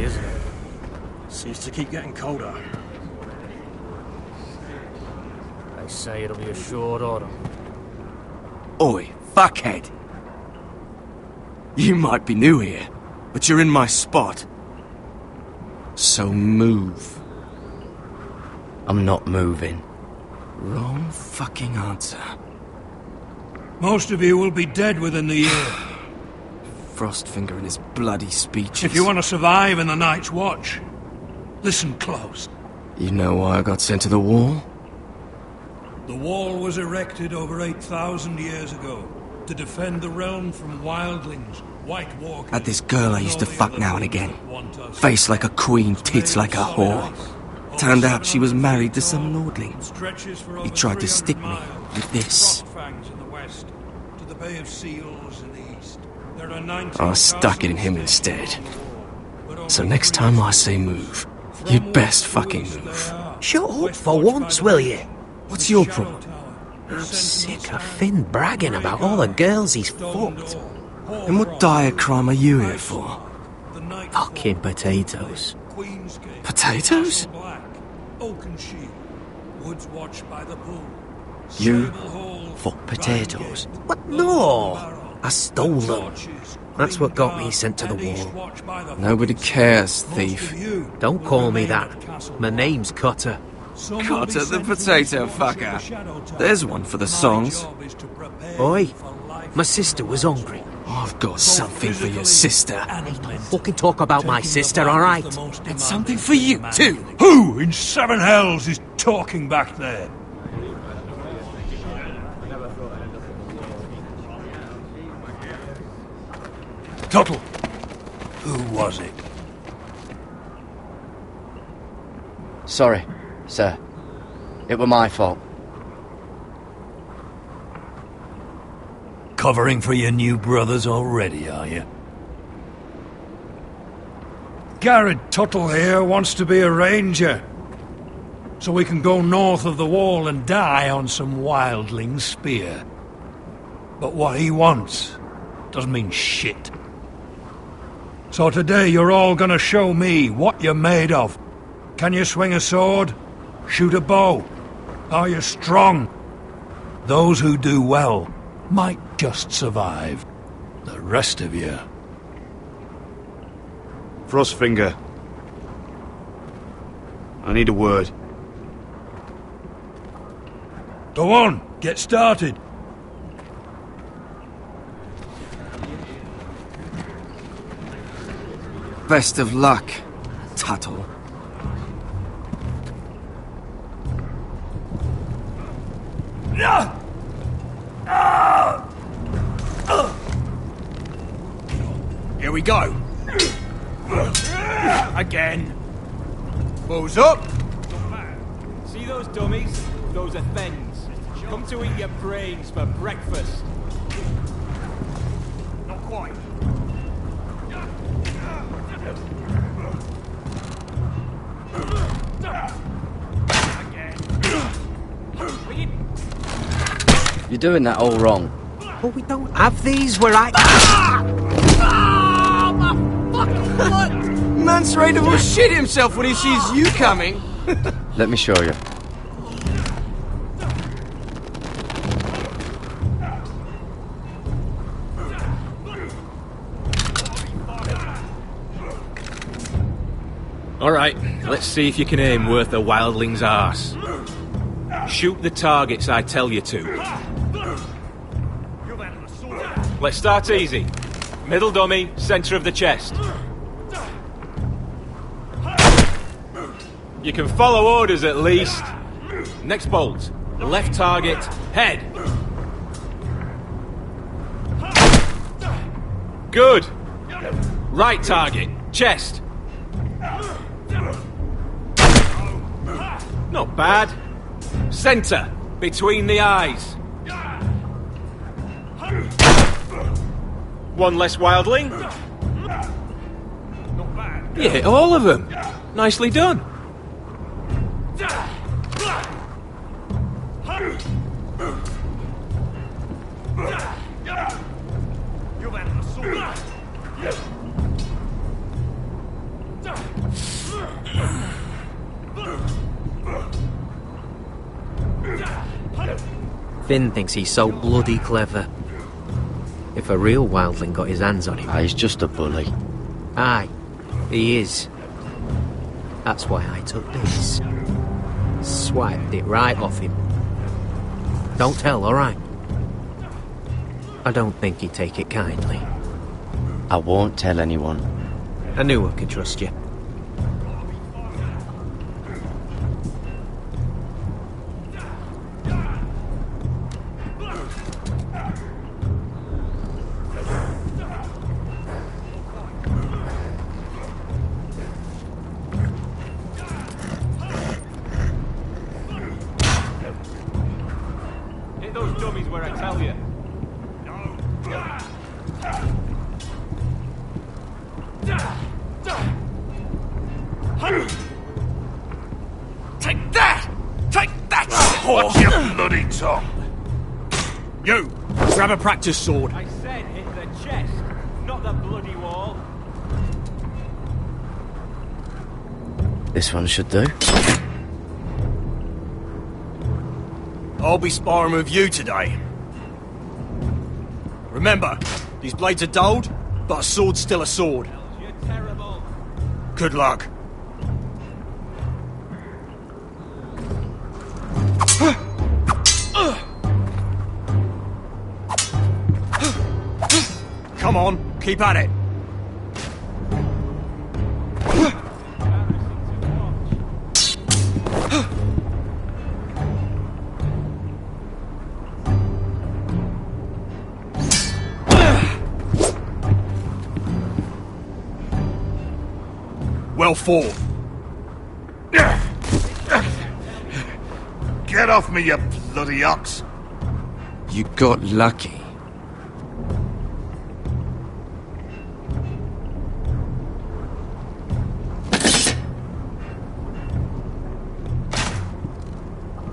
day, isn't it? Seems to keep getting colder. They say it'll be a short autumn. Oi, fuckhead. You might be new here, but you're in my spot. So move. I'm not moving. Wrong fucking answer. Most of you will be dead within the year. Frostfinger and his bloody speeches. If you want to survive in the Night's Watch, listen close. You know why I got sent to the wall? The wall was erected over 8,000 years ago to defend the realm from wildlings, White Walkers... Had this girl I used to fuck now and again. Face like a queen, tits like a whore. Turned out she was married to some lordling. He tried to stick me with this. I stuck it in him instead. So next time I say move, you'd best fucking move. Shut up for once, will you? What's your problem? I'm sick of Finn bragging about all the girls he's fucked. And what dire crime are you here for? Fucking potatoes. Potatoes? You Fuck potatoes? What? No! I stole them. That's what got me sent to the wall. Nobody cares, thief. Don't call me that. My name's Cutter. Cutter the potato fucker. There's one for the songs. Oi, my sister was hungry. I've got something for your sister. Don't fucking talk about my sister, alright? And something for you, too. Who in seven hells is talking back there? Tuttle, who was it? Sorry, sir. It were my fault. Covering for your new brothers already, are you? Garrett Tuttle here wants to be a ranger. So we can go north of the wall and die on some wildling spear. But what he wants doesn't mean shit. So today you're all gonna show me what you're made of. Can you swing a sword? Shoot a bow? Are you strong? Those who do well might just survive. The rest of you... Frostfinger. I need a word. Go on, get started. Best of luck, Tuttle. Here we go. Again. Balls up. See those dummies? Those are things. Come to eat your brains for breakfast. Not quite. You're doing that all wrong. But we don't have these where I... Man's ready to shit himself when he sees you coming. Let me show you. Alright, let's see if you can aim worth a wildling's arse. Shoot the targets I tell you to. Let's start easy. Middle dummy, centre of the chest. You can follow orders at least. Next bolt. Left target, head. Good. Right target, chest. Not bad. Centre, between the eyes. One less wildling. You hit all of them. Nicely done. Finn thinks he's so bloody clever. If a real wildling got his hands on him... He's just a bully. Aye, he is. That's why I took this. Swiped it right off him. Don't tell, alright? I don't think he'd take it kindly. I won't tell anyone. I knew I could trust you. Hit those dummies where I tell you. Take that! Take that! Watch your bloody tongue! You! Grab a practice sword. I said hit the chest, not the bloody wall. This one should do. I'll be sparring with you today. Remember, these blades are dulled, but a sword's still a sword. You're terrible. Good luck. Come on, keep at it. Well fought. Get off me, you bloody ox. You got lucky.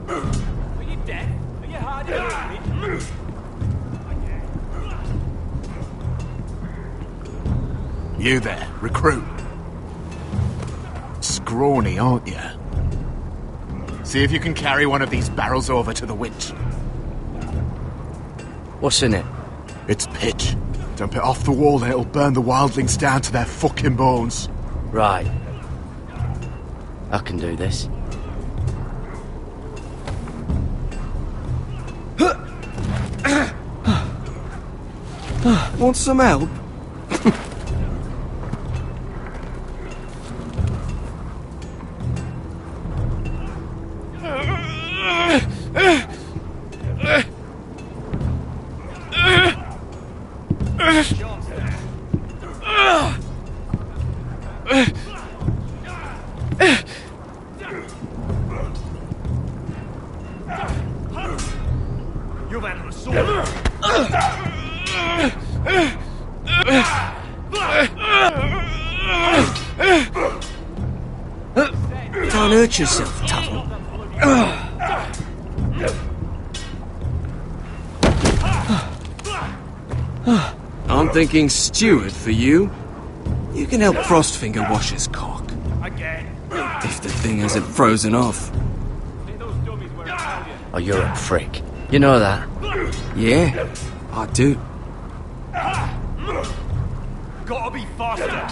Are you dead? Are you hard of hearing? You there, recruit. Scrawny, aren't you? See if you can carry one of these barrels over to the winch. What's in it? It's pitch. Dump it off the wall and it'll burn the wildlings down to their fucking bones. Right. I can do this. Want some help? You've handled a sword. Don't hurt yourself, Tuttle. I'm thinking steward for you. You can help Frostfinger wash his cock. Again. If the thing hasn't frozen off. Hit those dummies where I tell you. Oh, you're a prick. You know that? Yeah, I do. Gotta be faster.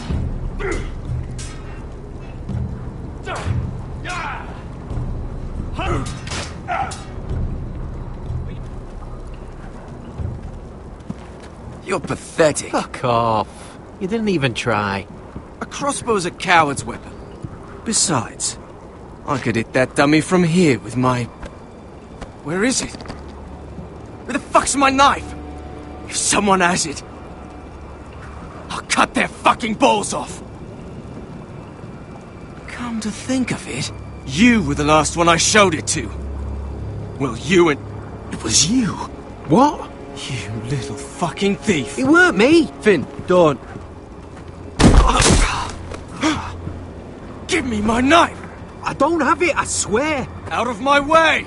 You're pathetic. Fuck off. You didn't even try. A crossbow's a coward's weapon. Besides, I could hit that dummy from here with my... Where is it? Where the fuck's my knife? If someone has it, I'll cut their fucking balls off. Come to think of it, you were the last one I showed it to. Well, you and... It was you. What? You little fucking thief. It weren't me. Finn, don't. Give me my knife! I don't have it, I swear. Out of my way!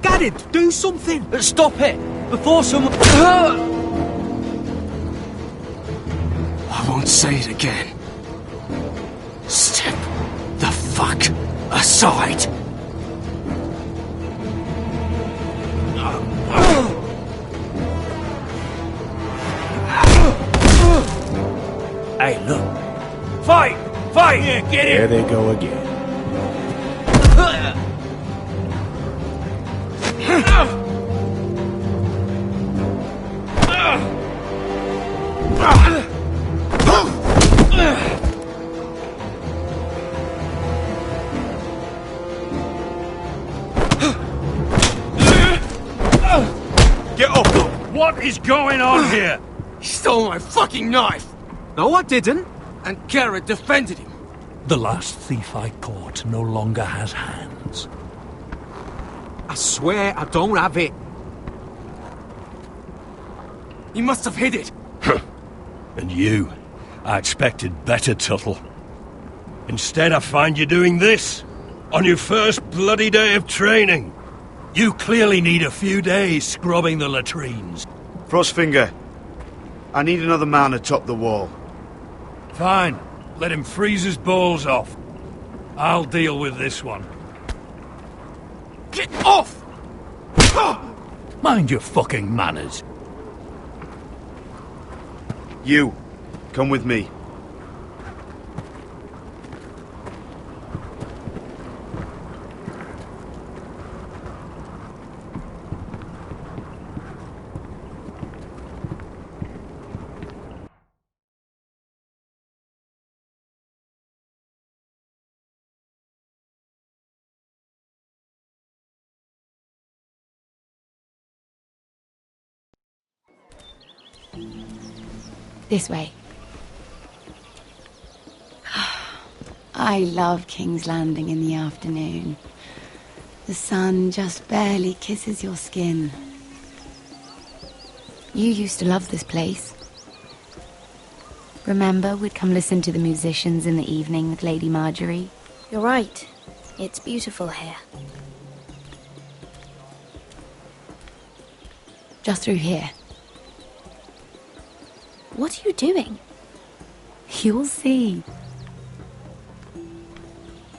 Garrett, do something. Stop it! Before someone... I won't say it again. Step the fuck aside. Look. Fight! Fight! Yeah, get There in! they go again. Get up! What is going on here? He stole my fucking knife! No, I didn't. And Kara defended him. The last thief I caught no longer has hands. I swear I don't have it. He must have hid it. And you, I expected better, Tuttle. Instead, I find you doing this on your first bloody day of training. You clearly need a few days scrubbing the latrines. Frostfinger, I need another man atop the wall. Fine. Let him freeze his balls off. I'll deal with this one. Get off! Mind your fucking manners. You, come with me. This way. I love King's Landing in the afternoon. The sun just barely kisses your skin. You used to love this place. Remember, we'd come listen to the musicians in the evening with Lady Marjorie? You're right. It's beautiful here. Just through here. What are you doing? You'll see.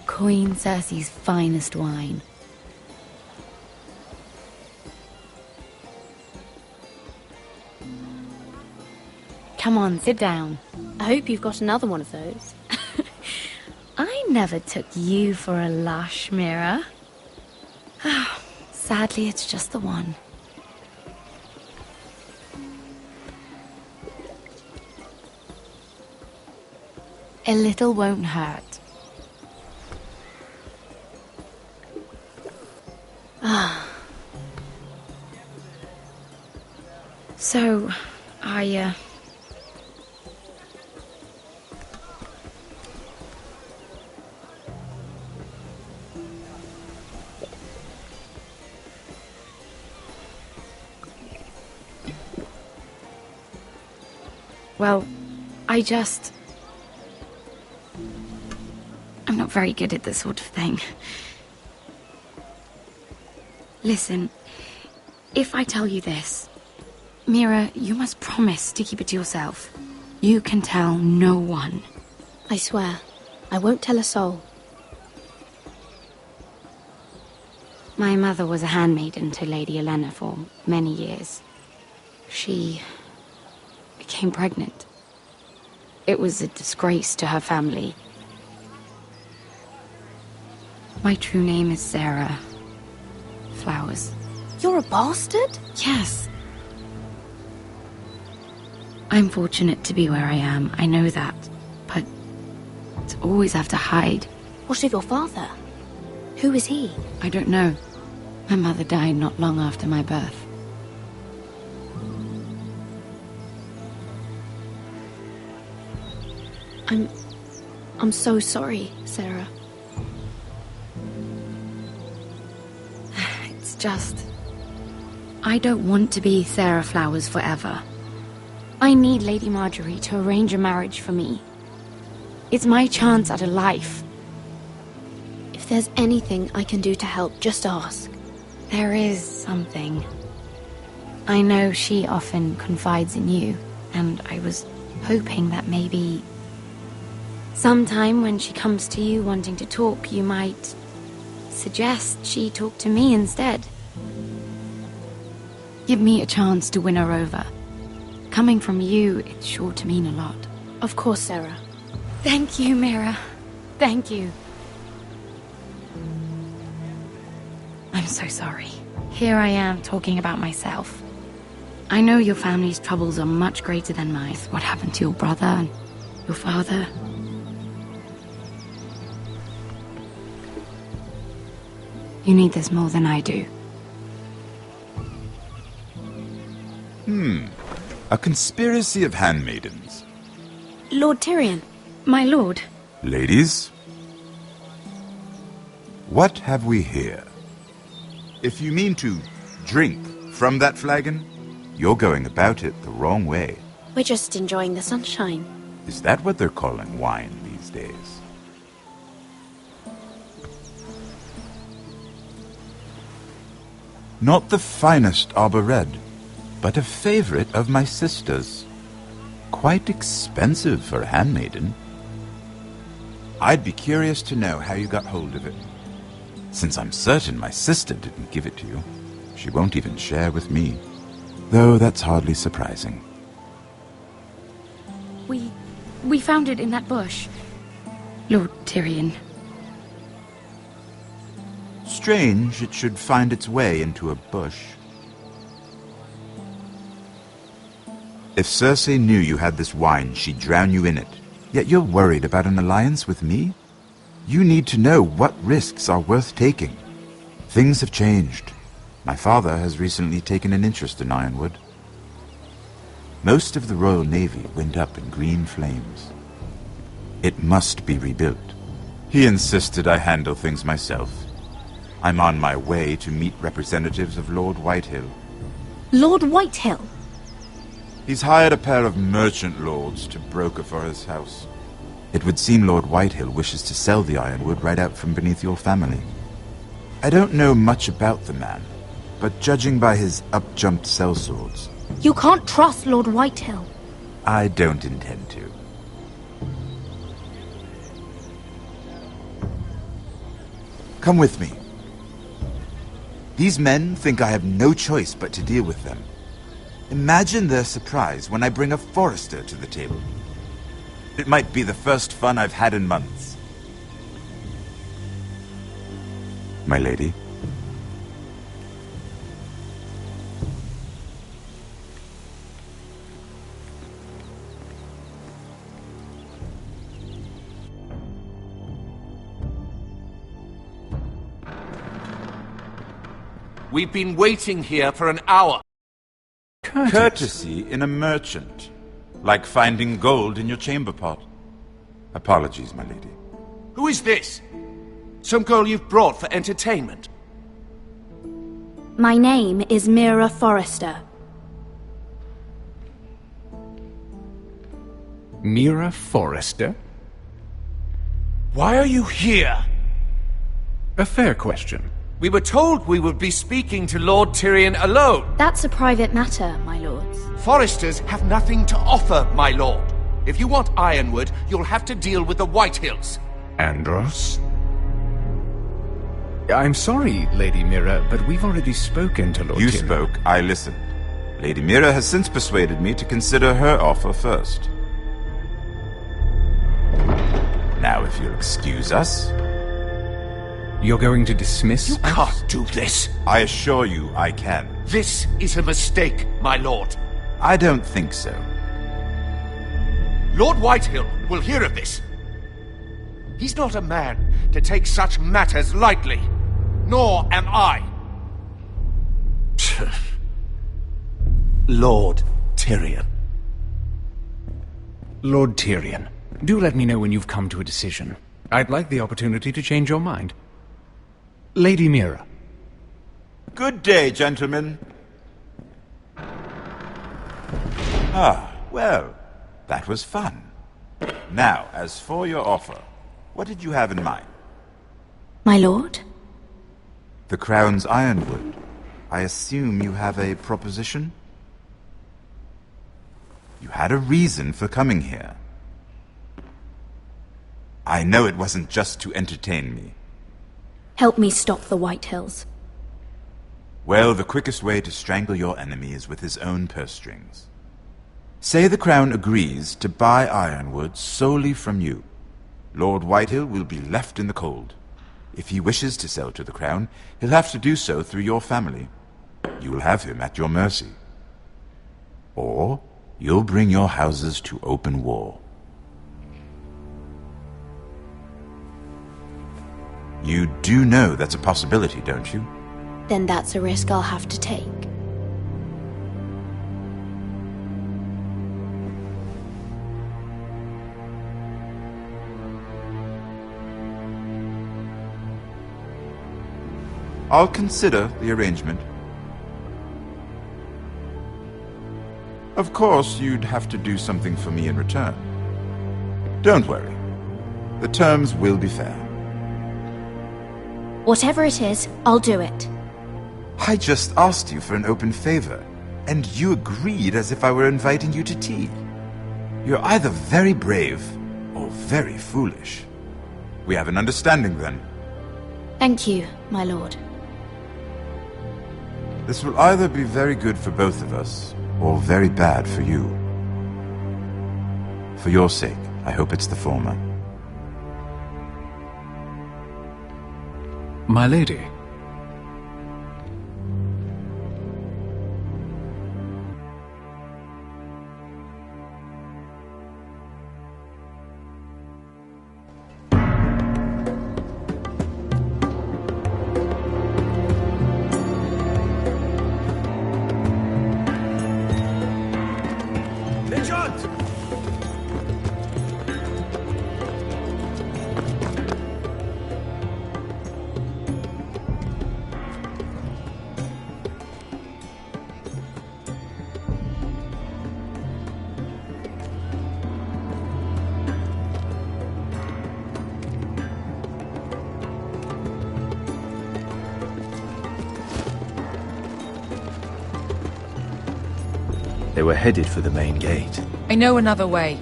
Queen Cersei's finest wine. Come on, sit down. I hope you've got another one of those. I never took you for a lush, Mira. Sadly, it's just the one. A little won't hurt. So, well, I'm not very good at this sort of thing. Listen, if I tell you this, Mira, you must promise to keep it to yourself. You can tell no one. I swear, I won't tell a soul. My mother was a handmaiden to Lady Olenna for many years. She became pregnant. It was a disgrace to her family. My true name is Sarah Flowers. You're a bastard? Yes. I'm fortunate to be where I am, I know that. But to always have to hide. What of your father? Who is he? I don't know. My mother died not long after my birth. I'm so sorry, Sarah. It's just... I don't want to be Sarah Flowers forever. I need Lady Marjorie to arrange a marriage for me. It's my chance at a life. If there's anything I can do to help, just ask. There is something. I know she often confides in you, and I was hoping that maybe... sometime when she comes to you wanting to talk, you might suggest she talk to me instead. Give me a chance to win her over. Coming from you, it's sure to mean a lot. Of course, Sarah. Thank you, Mira. Thank you. I'm so sorry. Here I am talking about myself. I know your family's troubles are much greater than mine. What happened to your brother and your father? You need this more than I do. A conspiracy of handmaidens. Lord Tyrion. My lord. Ladies, what have we here? If you mean to drink from that flagon, you're going about it the wrong way. We're just enjoying the sunshine. Is that what they're calling wine these days? Not the finest arbor red, but a favorite of my sister's. Quite expensive for a handmaiden. I'd be curious to know how you got hold of it. Since I'm certain my sister didn't give it to you, she won't even share with me. Though that's hardly surprising. We found it in that bush. Lord Tyrion. Strange it should find its way into a bush. If Cersei knew you had this wine, she'd drown you in it. Yet you're worried about an alliance with me? You need to know what risks are worth taking. Things have changed. My father has recently taken an interest in Ironwood. Most of the Royal Navy went up in green flames. It must be rebuilt. He insisted I handle things myself. I'm on my way to meet representatives of Lord Whitehill. Lord Whitehill? He's hired a pair of merchant lords to broker for his house. It would seem Lord Whitehill wishes to sell the ironwood right out from beneath your family. I don't know much about the man, but judging by his up-jumped sellswords... You can't trust Lord Whitehill. I don't intend to. Come with me. These men think I have no choice but to deal with them. Imagine their surprise when I bring a forester to the table. It might be the first fun I've had in months. My lady. We've been waiting here for an hour. Courtesy in a merchant. Like finding gold in your chamber pot. Apologies, my lady. Who is this? Some girl you've brought for entertainment? My name is Mira Forrester. Mira Forrester? Why are you here? A fair question. We were told we would be speaking to Lord Tyrion alone. That's a private matter, my lords. Foresters have nothing to offer, my lord. If you want Ironwood, you'll have to deal with the Whitehills. Andros? I'm sorry, Lady Mira, but we've already spoken to Lord You Tyrion. spoke, I listened. Lady Mira has since persuaded me to consider her offer first. Now, if you'll excuse us... You're going to dismiss You us? can't do this. I assure you I can. This is a mistake, my lord. I don't think so. Lord Whitehill will hear of this. He's not a man to take such matters lightly. Nor am I. Lord Tyrion. Lord Tyrion, do let me know when you've come to a decision. I'd like the opportunity to change your mind. Lady Mira. Good day, gentlemen. Ah, well, that was fun. Now, as for your offer, what did you have in mind? My lord? The Crown's Ironwood. I assume you have a proposition? You had a reason for coming here. I know it wasn't just to entertain me. Help me stop the Whitehills. Well, the quickest way to strangle your enemy is with his own purse strings. Say the Crown agrees to buy Ironwood solely from you. Lord Whitehill will be left in the cold. If he wishes to sell to the Crown, he'll have to do so through your family. You will have him at your mercy. Or you'll bring your houses to open war. You do know that's a possibility, don't you? Then that's a risk I'll have to take. I'll consider the arrangement. Of course, you'd have to do something for me in return. Don't worry. The terms will be fair. Whatever it is, I'll do it. I just asked you for an open favor, and you agreed as if I were inviting you to tea. You're either very brave or very foolish. We have an understanding then. Thank you, my lord. This will either be very good for both of us, or very bad for you. For your sake, I hope it's the former. My lady. They were headed for the main gate. I know another way.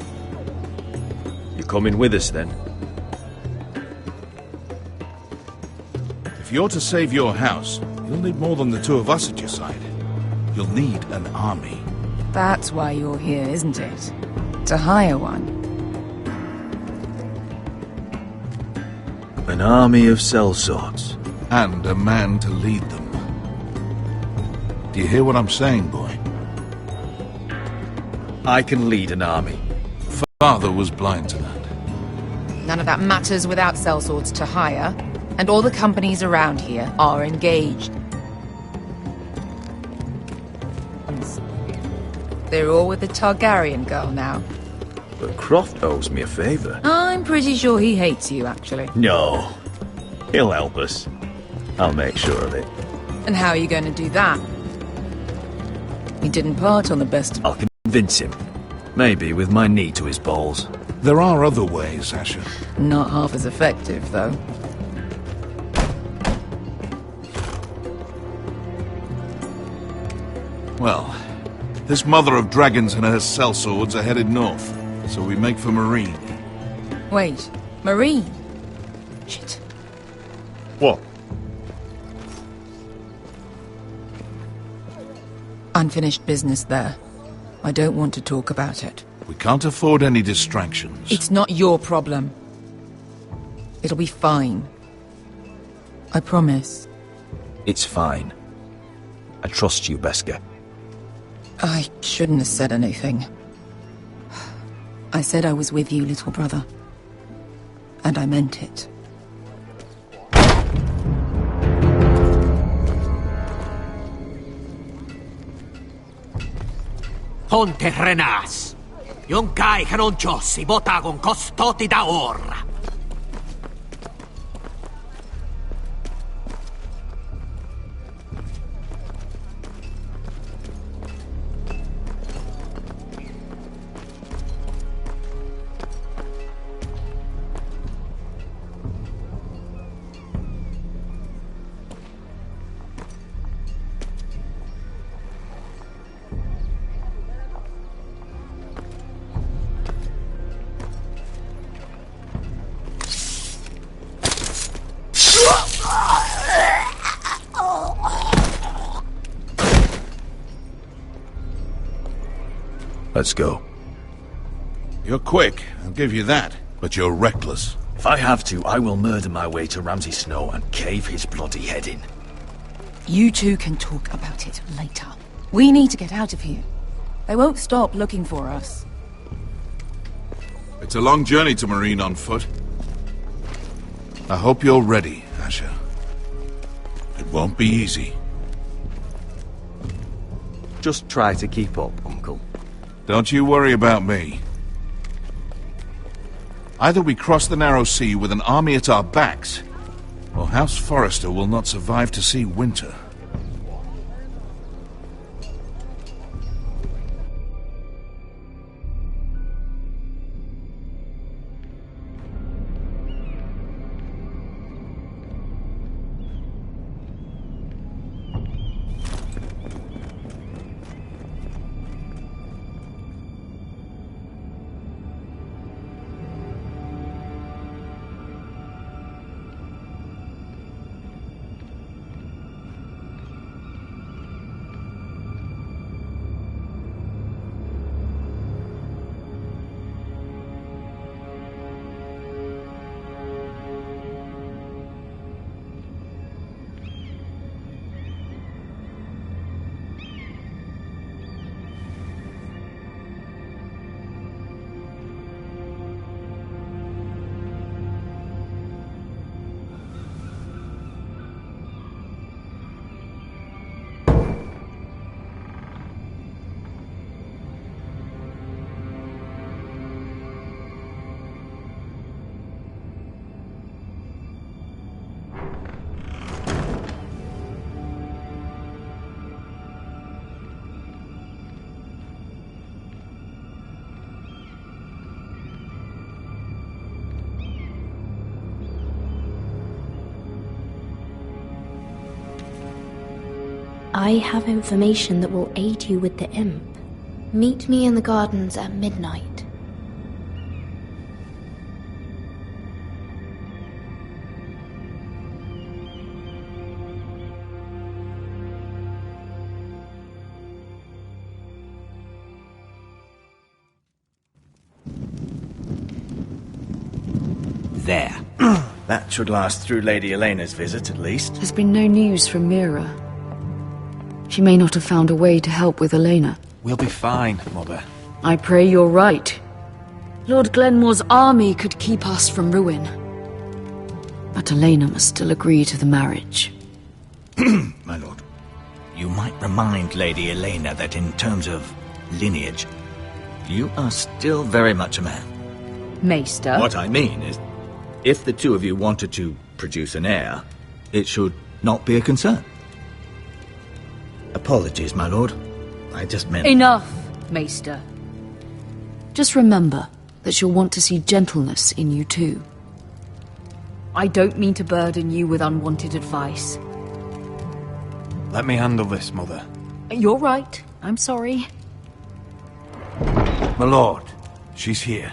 You coming with us, then? If you're to save your house, you'll need more than the two of us at your side. You'll need an army. That's why you're here, isn't it? To hire one. An army of sellswords. And a man to lead them. Do you hear what I'm saying, boy? I can lead an army. Father was blind to that. None of that matters without sellswords to hire, and all the companies around here are engaged. They're all with the Targaryen girl now. But Croft owes me a favor. I'm pretty sure he hates you, actually. No. He'll help us. I'll make sure of it. And how are you going to do that? We didn't part on the best of... I'll convince him. Maybe with my knee to his balls. There are other ways, Asher. Not half as effective, though. Well, this mother of dragons and her sellswords are headed north, so we make for Marine. Wait, Marine? Shit. What? Unfinished business there. I don't want to talk about it. We can't afford any distractions. It's not your problem. It'll be fine. I promise. It's fine. I trust you, Beskar. I shouldn't have said anything. I said I was with you, little brother. And I meant it. Ponte Renas. Yon kai canon jossi botagon costoti da orra. Let's go. You're quick, I'll give you that. But you're reckless. If I have to, I will murder my way to Ramsay Snow and cave his bloody head in. You two can talk about it later. We need to get out of here. They won't stop looking for us. It's a long journey to Marine on foot. I hope you're ready, Asher. It won't be easy. Just try to keep up, Uncle. Don't you worry about me. Either we cross the narrow sea with an army at our backs, or House Forrester will not survive to see winter. I have information that will aid you with the imp. Meet me in the gardens at midnight. There. That should last through Lady Elena's visit, at least. There's been no news from Mira. She may not have found a way to help with Elena. We'll be fine, Mother. I pray you're right. Lord Glenmore's army could keep us from ruin. But Elena must still agree to the marriage. My lord. You might remind Lady Elena that in terms of lineage, you are still very much a man. Maester? What I mean is, if the two of you wanted to produce an heir, it should not be a concern. Apologies, my lord. I just meant... Enough, Maester. Just remember that she'll want to see gentleness in you too. I don't mean to burden you with unwanted advice. Let me handle this, Mother. You're right. I'm sorry. My lord, she's here.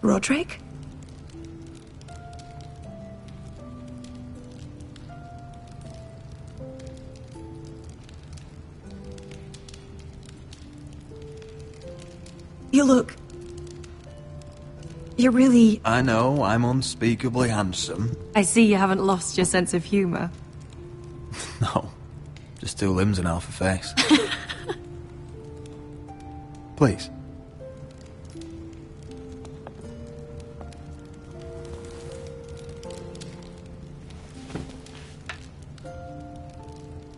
Roderick? You look... You're really... I know, I'm unspeakably handsome. I see you haven't lost your sense of humor. No, just two limbs and half a face. Please.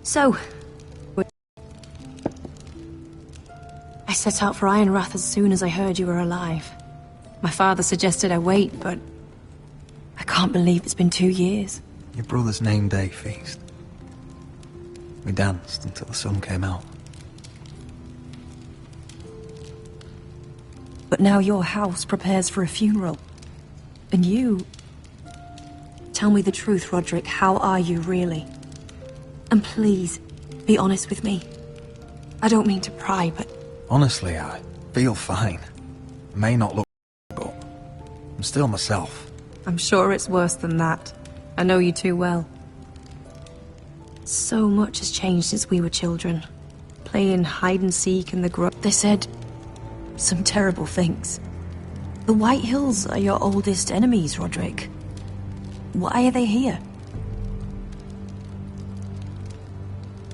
So... I set out for Ironrath as soon as I heard you were alive. My father suggested I wait, but... I can't believe it's been 2 years. Your brother's name day feast. We danced until the sun came out. But now your house prepares for a funeral. And you... Tell me the truth, Roderick. How are you, really? And please, be honest with me. I don't mean to pry, but... Honestly, I feel fine. I may not look, but I'm still myself. I'm sure it's worse than that. I know you too well. So much has changed since we were children. Playing hide and seek in the grove. They said some terrible things. The White Hills are your oldest enemies, Roderick. Why are they here?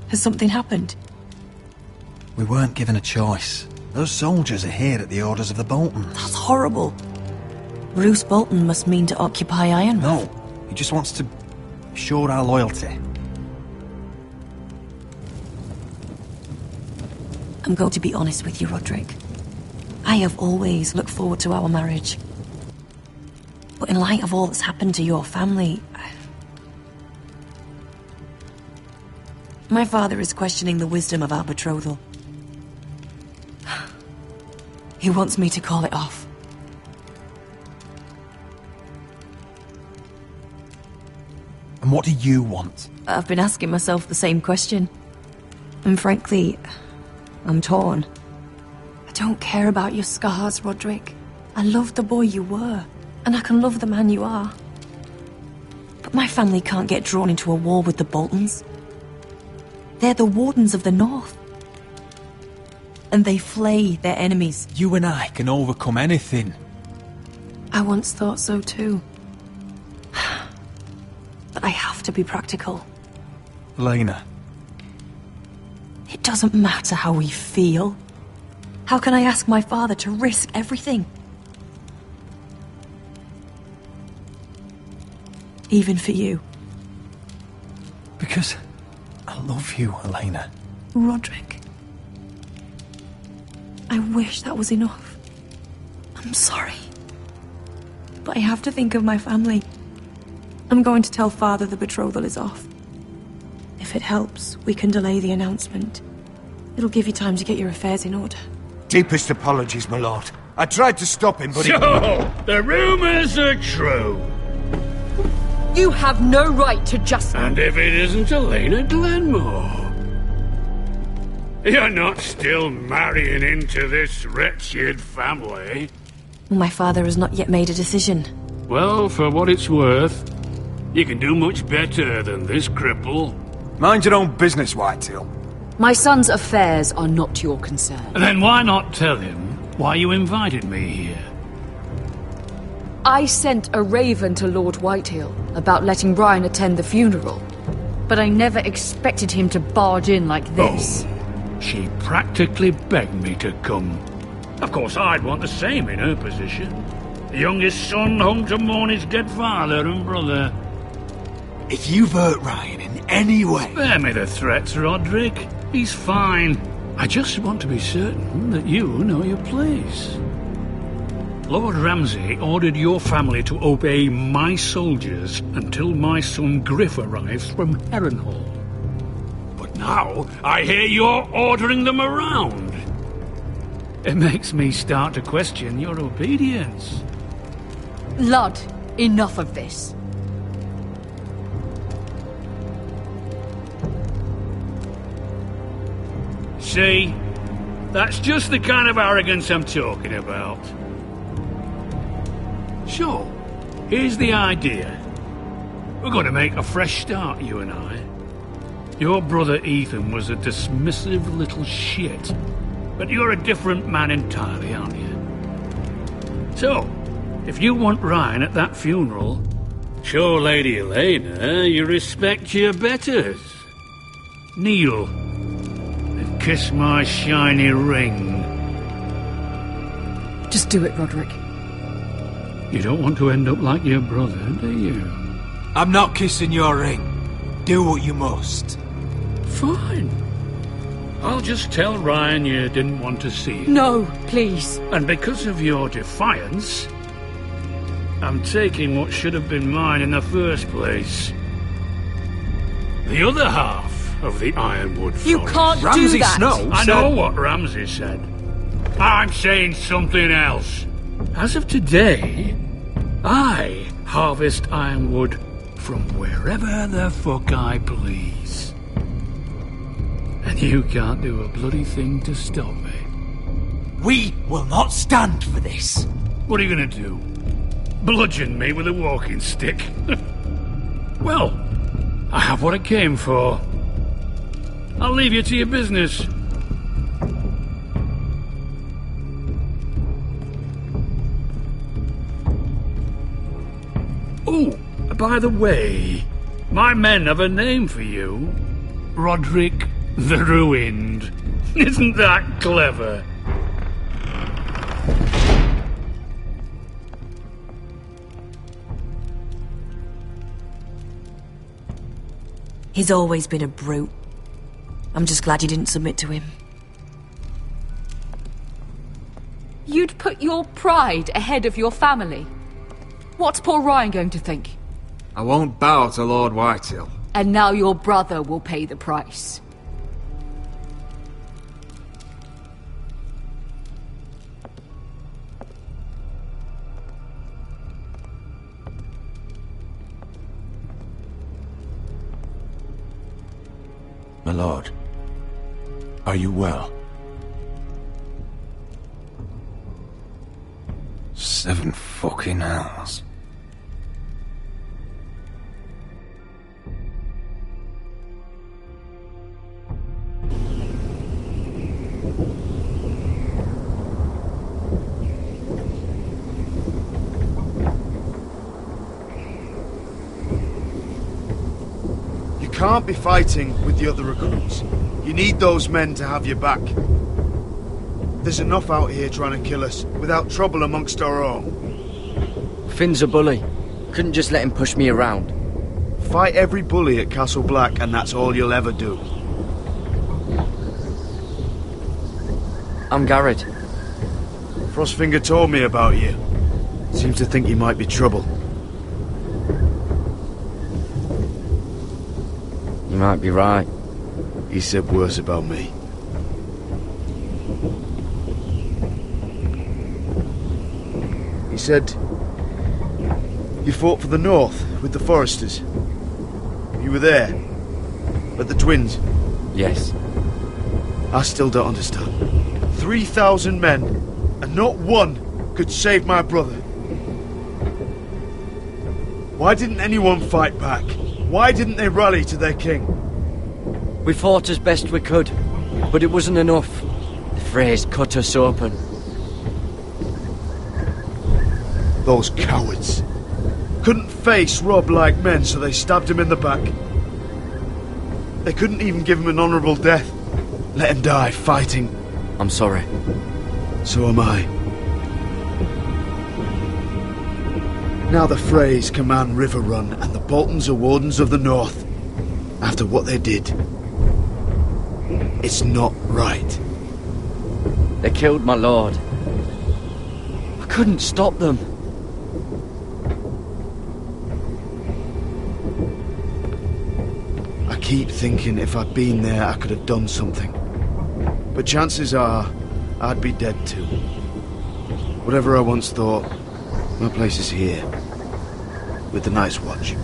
Has something happened? We weren't given a choice. Those soldiers are here at the orders of the Boltons. That's horrible. Roose Bolton must mean to occupy Ironwood. No, he just wants to assure our loyalty. I'm going to be honest with you, Roderick. I have always looked forward to our marriage. But in light of all that's happened to your family... My father is questioning the wisdom of our betrothal. He wants me to call it off. And what do you want? I've been asking myself the same question. And frankly, I'm torn. I don't care about your scars, Roderick. I love the boy you were, and I can love the man you are. But my family can't get drawn into a war with the Boltons. They're the Wardens of the North. And they flay their enemies. You and I can overcome anything. I once thought so too. But I have to be practical. Elena. It doesn't matter how we feel. How can I ask my father to risk everything? Even for you. Because I love you, Elena. Roderick. I wish that was enough. I'm sorry. But I have to think of my family. I'm going to tell Father the betrothal is off. If it helps, we can delay the announcement. It'll give you time to get your affairs in order. Deepest apologies, my lord. I tried to stop him, but So, the rumours are true. You have no right to just... And if it isn't Elena Glenmore? You're not still marrying into this wretched family? My father has not yet made a decision. Well, for what it's worth, you can do much better than this cripple. Mind your own business, Whitehill. My son's affairs are not your concern. Then why not tell him why you invited me here? I sent a raven to Lord Whitehill about letting Brian attend the funeral. But I never expected him to barge in like this. Oh, she practically begged me to come. Of course, I'd want the same in her position. The youngest son home to mourn his dead father and brother. If you've hurt Ryan in any way... Spare me the threats, Roderick. He's fine. I just want to be certain that you know your place. Lord Ramsay ordered your family to obey my soldiers until my son Griff arrives from Harrenhal. But now I hear you're ordering them around. It makes me start to question your obedience. Lud, enough of this. See? That's just the kind of arrogance I'm talking about. So, here's the idea. We're going to make a fresh start, you and I. Your brother Ethan was a dismissive little shit. But you're a different man entirely, aren't you? So, if you want Ryan at that funeral, show Lady Elena you respect your betters. Kneel and kiss my shiny ring. Just do it, Roderick. You don't want to end up like your brother, do you? I'm not kissing your ring. Do what you must. Fine. I'll just tell Ryan you didn't want to see him. No, please. And because of your defiance, I'm taking what should have been mine in the first place. The other half of the Ironwood Forest. You can't do Ramsay that. Snow I said... know what Ramsay said. I'm saying something else. As of today, I harvest ironwood from wherever the fuck I please. And you can't do a bloody thing to stop me. We will not stand for this. What are you gonna do? bludgeoned me with a walking stick. Well, I have what I came for. I'll leave you to your business. Oh, by the way, my men have a name for you. Roderick the Ruined. Isn't that clever? He's always been a brute. I'm just glad you didn't submit to him. You'd put your pride ahead of your family? What's poor Ryan going to think? I won't bow to Lord Whitehill. And now your brother will pay the price. My lord, are you well? 7 fucking hells. You can't be fighting with the other recruits. You need those men to have your back. There's enough out here trying to kill us, without trouble amongst our own. Finn's a bully. Couldn't just let him push me around. Fight every bully at Castle Black, and that's all you'll ever do. I'm Garrett. Frostfinger told me about you. Seems to think you might be trouble. You might be right. He said worse about me. He said you fought for the North with the Foresters. You were there, at the Twins. Yes. I still don't understand. 3,000 men, and not one could save my brother. Why didn't anyone fight back? Why didn't they rally to their king? We fought as best we could, but it wasn't enough. The Freys cut us open. Those cowards. Couldn't face Rob like men, so they stabbed him in the back. They couldn't even give him an honourable death. Let him die fighting. I'm sorry. So am I. Now the Freys command River Run, and the Boltons are Wardens of the North. After what they did. It's not right. They killed my lord. I couldn't stop them. I keep thinking if I'd been there, I could have done something. But chances are, I'd be dead too. Whatever I once thought, my place is here. With the Night's Watch.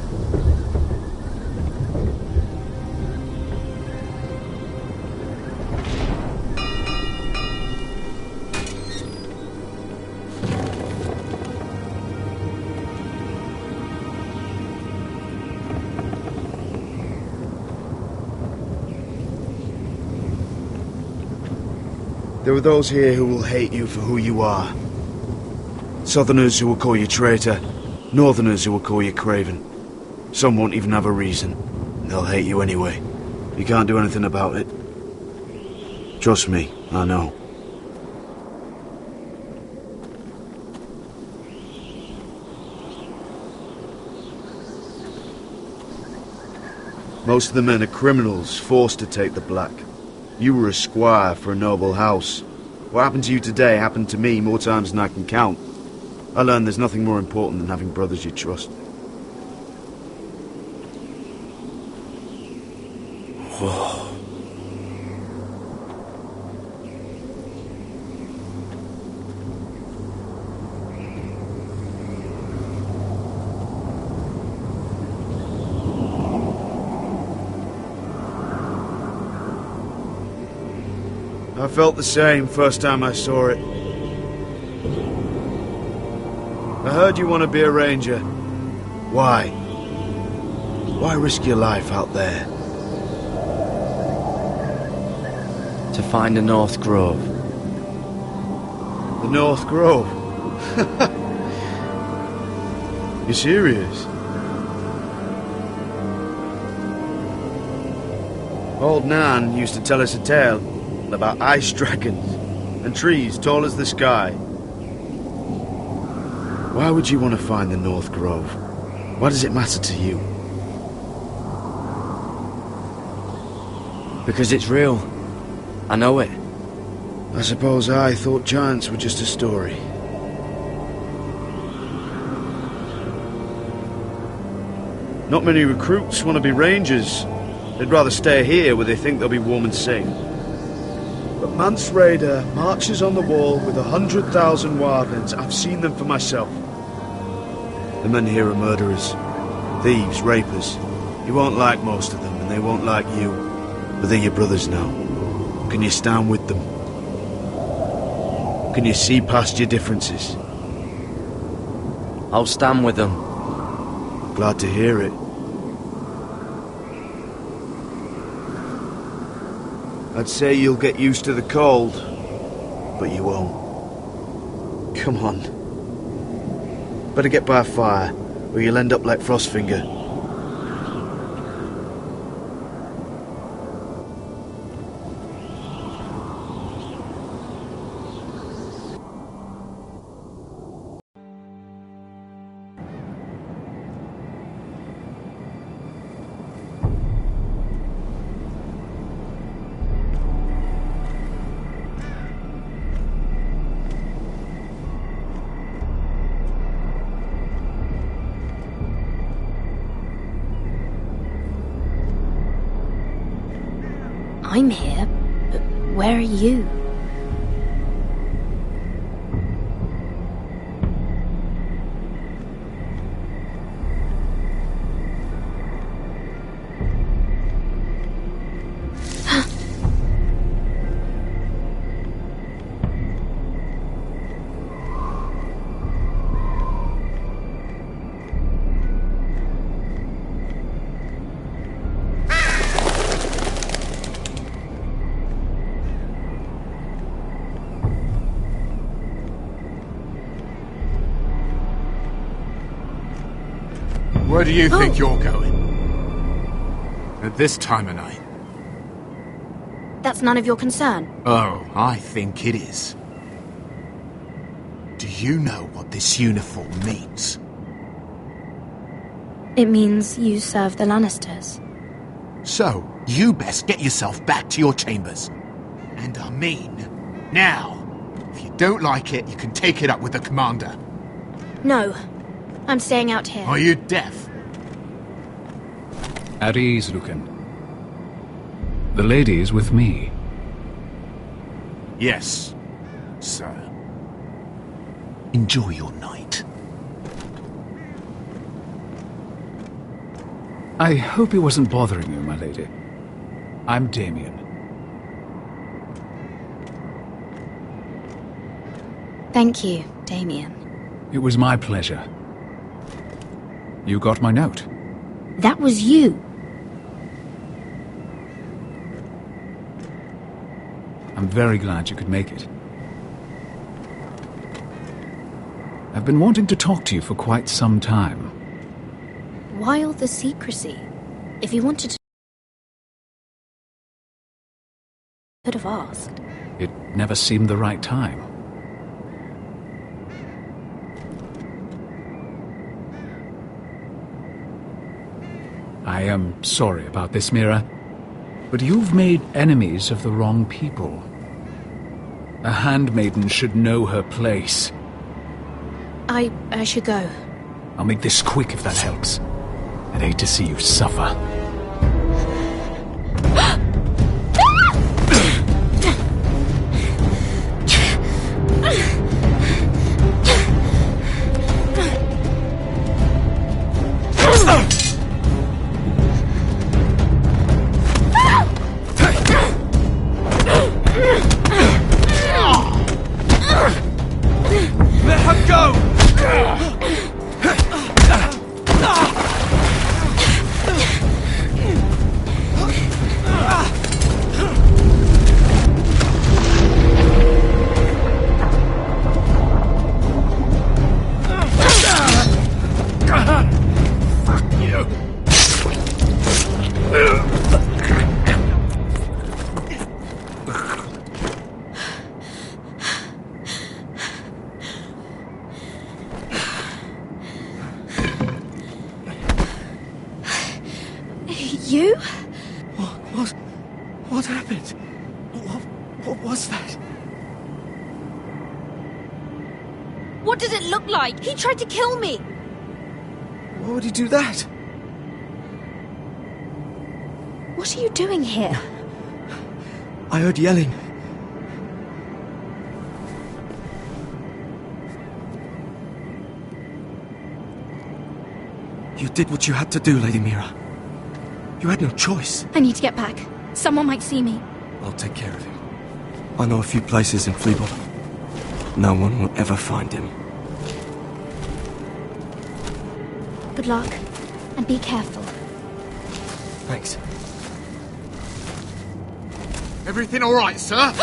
There are those here who will hate you for who you are. Southerners who will call you traitor. Northerners who will call you craven. Some won't even have a reason. They'll hate you anyway. You can't do anything about it. Trust me, I know. Most of the men are criminals, forced to take the black. You were a squire for a noble house. What happened to you today happened to me more times than I can count. I learned there's nothing more important than having brothers you trust. Whoa. I felt the same first time I saw it. I heard you want to be a ranger. Why? Why risk your life out there? To find the North Grove. The North Grove? You serious? Old Nan used to tell us a tale about ice dragons and trees tall as the sky. Why would you want to find the North Grove? Why does it matter to you? Because it's real. I know it. I suppose I thought giants were just a story. Not many recruits want to be rangers. They'd rather stay here where they think they'll be warm and safe. But Mance Raider marches on the wall with 100,000 wildlings. I've seen them for myself. The men here are murderers, thieves, rapers. You won't like most of them, and they won't like you. But they're your brothers now. Can you stand with them? Can you see past your differences? I'll stand with them. Glad to hear it. I'd say you'll get used to the cold, but you won't. Come on. Better get by a fire, or you'll end up like Frostfinger. I'm here, but where are you? Where do you think you're going? At this time of night? That's none of your concern. Oh, I think it is. Do you know what this uniform means? It means you serve the Lannisters. So, you best get yourself back to your chambers. And I mean, now. If you don't like it, you can take it up with the commander. No, I'm staying out here. Are you deaf? At ease, Lucan. The lady is with me. Yes, sir. Enjoy your night. I hope he wasn't bothering you, my lady. I'm Damien. Thank you, Damien. It was my pleasure. You got my note. That was you. I'm very glad you could make it. I've been wanting to talk to you for quite some time. Why all the secrecy? If you wanted to... could have asked. It never seemed the right time. I am sorry about this, Mira, but you've made enemies of the wrong people. A handmaiden should know her place. I should go. I'll make this quick if that helps. I'd hate to see you suffer. Let her go! What happened? What was that? What did it look like? He tried to kill me! Why would he do that? What are you doing here? I heard yelling. You did what you had to do, Lady Mira. You had no choice. I need to get back. Someone might see me. I'll take care of him. I know a few places in Fleabot. No one will ever find him. Good luck. And be careful. Thanks. Everything all right, sir?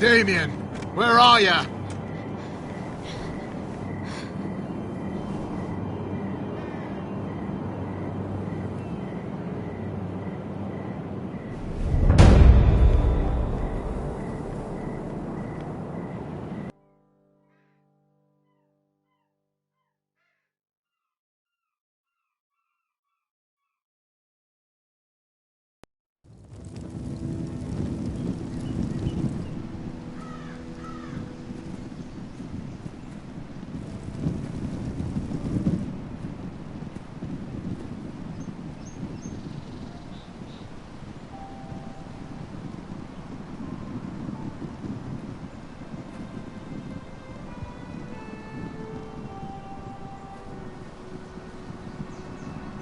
Damien, where are you?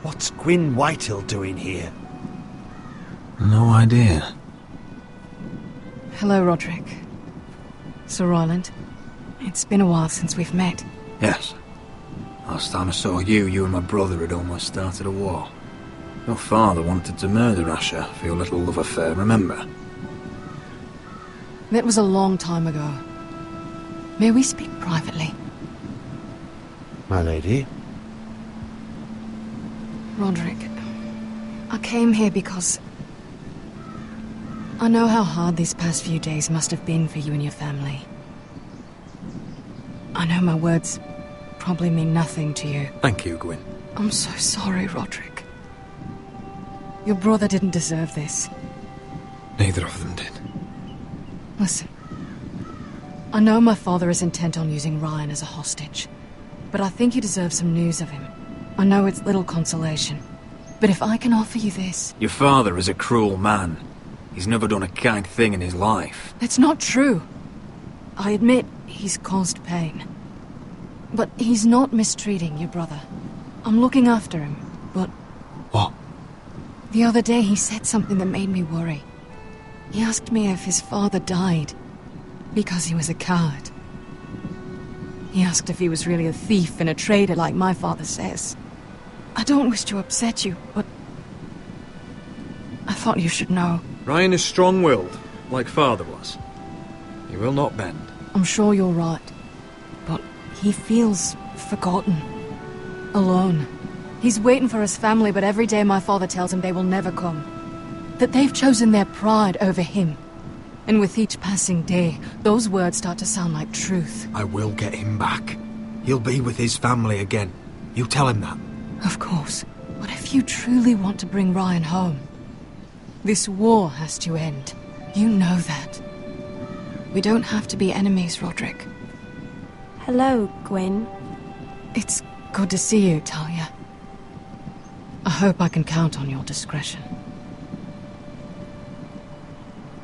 What's Gwyn Whitehill doing here? No idea. Hello, Roderick. Sir Roland. It's been a while since we've met. Yes. Last time I saw you and my brother had almost started a war. Your father wanted to murder Asher for your little love affair, remember? That was a long time ago. May we speak privately? My lady? Roderick, I came here because I know how hard these past few days must have been for you and your family. I know my words probably mean nothing to you. Thank you, Gwyn. I'm so sorry, Roderick. Your brother didn't deserve this. Neither of them did. Listen, I know my father is intent on using Ryan as a hostage, but I think you deserve some news of him. I know it's little consolation, but if I can offer you this... Your father is a cruel man. He's never done a kind thing in his life. That's not true. I admit he's caused pain. But he's not mistreating your brother. I'm looking after him, but... What? The other day he said something that made me worry. He asked me if his father died because he was a coward. He asked if he was really a thief and a traitor like my father says. I don't wish to upset you, but I thought you should know. Ryan is strong-willed, like father was. He will not bend. I'm sure you're right, but he feels forgotten, alone. He's waiting for his family, but every day my father tells him they will never come. That they've chosen their pride over him. And with each passing day, those words start to sound like truth. I will get him back. He'll be with his family again. You tell him that. Of course. But if you truly want to bring Ryan home, this war has to end. You know that. We don't have to be enemies, Roderick. Hello, Gwyn. It's good to see you, Talia. I hope I can count on your discretion.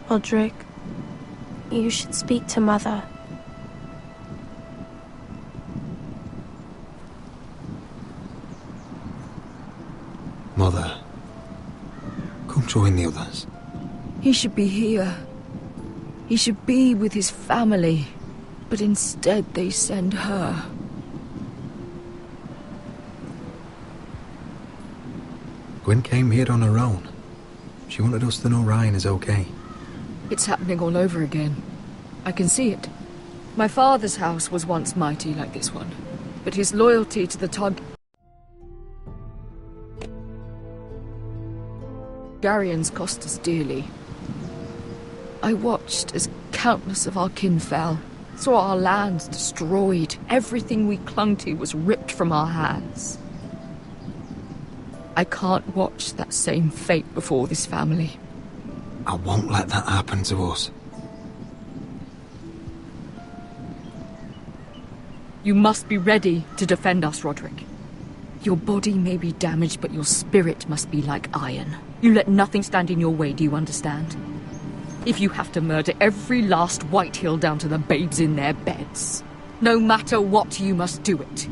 Roderick, you should speak to Mother. Mother, come join the others. He should be here. He should be with his family. But instead they send her. Gwyn came here on her own. She wanted us to know Ryan is okay. It's happening all over again. I can see it. My father's house was once mighty like this one, but his loyalty to the Targaryens cost us dearly. I watched as countless of our kin fell, saw our lands destroyed, everything we clung to was ripped from our hands. I can't watch that same fate before this family. I won't let that happen to us. You must be ready to defend us, Roderick. Your body may be damaged, but your spirit must be like iron. You let nothing stand in your way, do you understand? If you have to murder every last Whitehill down to the babes in their beds, no matter what, you must do it.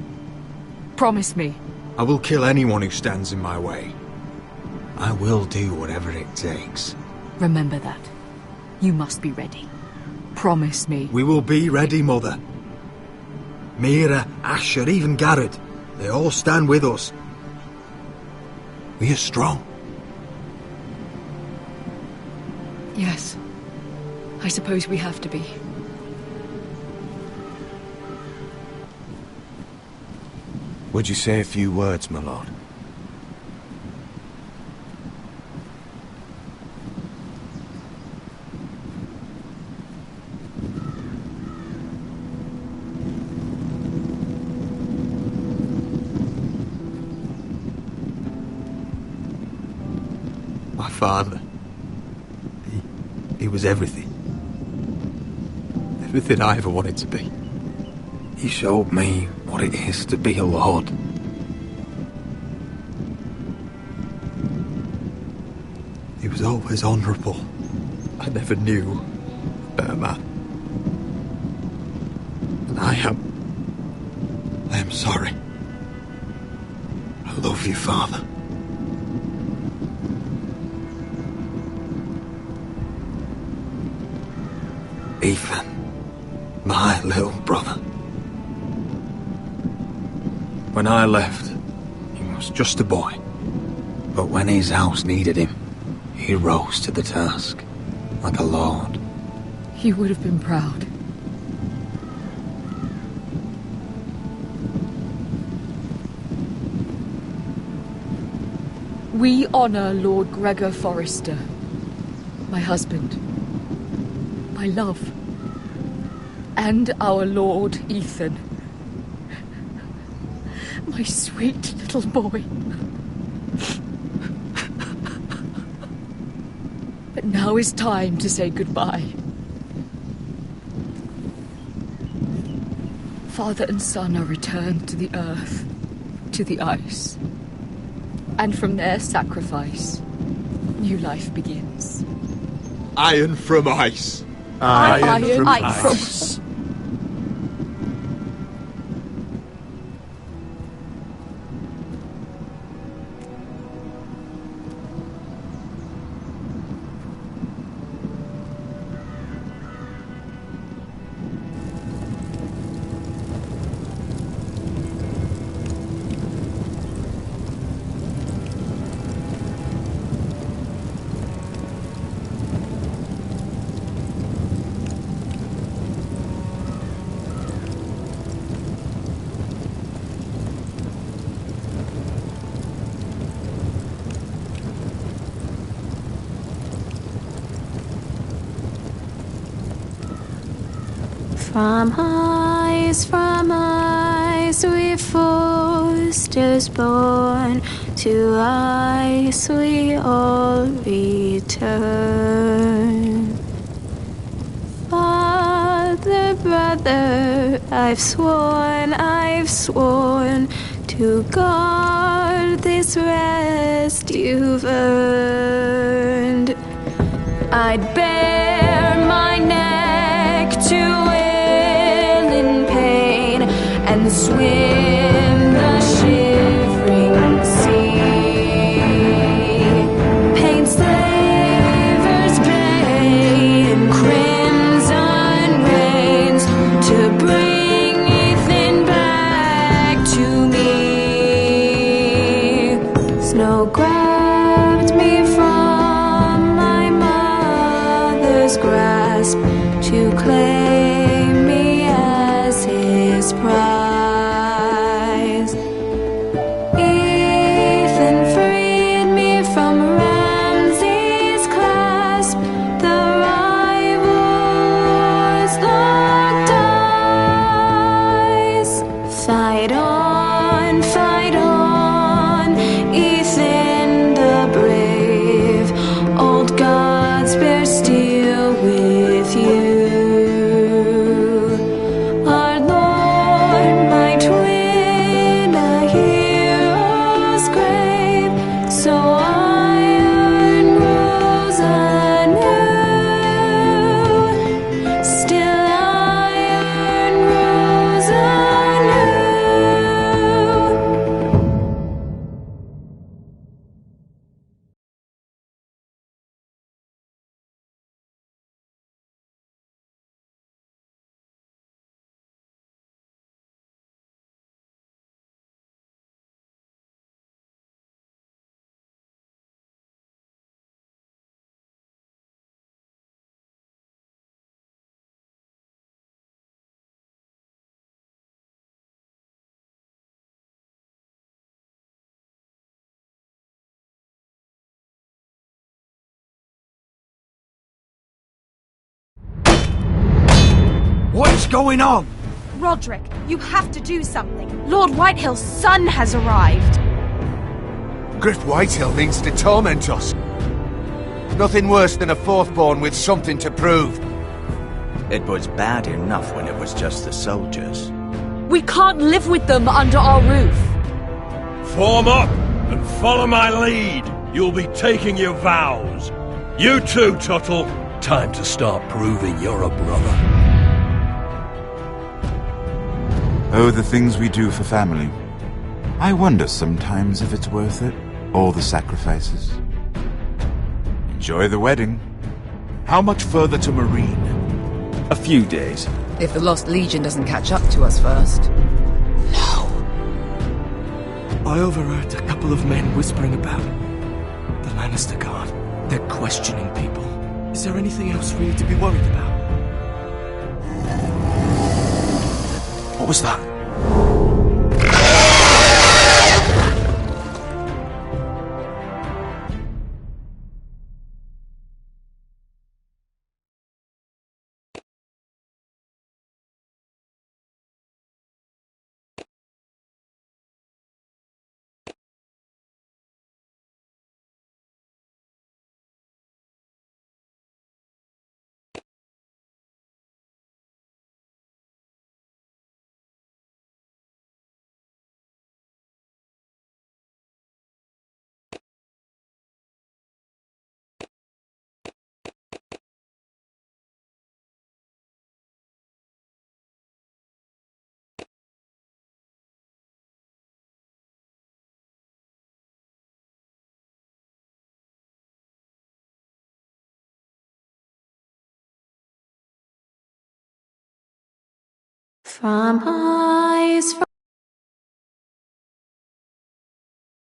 Promise me. I will kill anyone who stands in my way. I will do whatever it takes. Remember that. You must be ready. Promise me. We will be ready, Mother. Mira, Asher, even Garrett, they all stand with us. We are strong. Yes. I suppose we have to be. Would you say a few words, my lord? My father. He was everything. Everything I ever wanted to be. He showed me what it is to be a lord. He was always honourable. I never knew a better man. And I am sorry. I love you, Father. Ethan, my little brother. When I left, he was just a boy. But when his house needed him, he rose to the task, like a lord. He would have been proud. We honor Lord Gregor Forrester, my husband, my love, and our Lord Ethan, my sweet little boy. But now is time to say goodbye. Father and son are returned to the earth, to the ice. And from their sacrifice, new life begins. Iron from ice. Iron from ice. From ice we foresters born, to ice we all return. Father, brother, I've sworn to guard this rest you've earned. I'd bare my neck to and swim the shivering sea. Paint slavers gray in crimson rains to bring Ethan back to me. Snow grabbed me from my mother's grasp to claim me as his prize. Fight on, Ethan. hell's going on? Roderick, you have to do something. Lord Whitehill's son has arrived. Griff Whitehill means to torment us. Nothing worse than a fourthborn with something to prove. It was bad enough when it was just the soldiers. We can't live with them under our roof. Form up and follow my lead. You'll be taking your vows. You too, Tuttle. Time to start proving you're a brother. Oh, the things we do for family. I wonder sometimes if it's worth it. All the sacrifices. Enjoy the wedding. How much further to Marine? A few days. If the Lost Legion doesn't catch up to us first. I overheard a couple of men whispering about the Lannister Guard. They're questioning people. Is there anything else really to be worried about? What was that? From eyes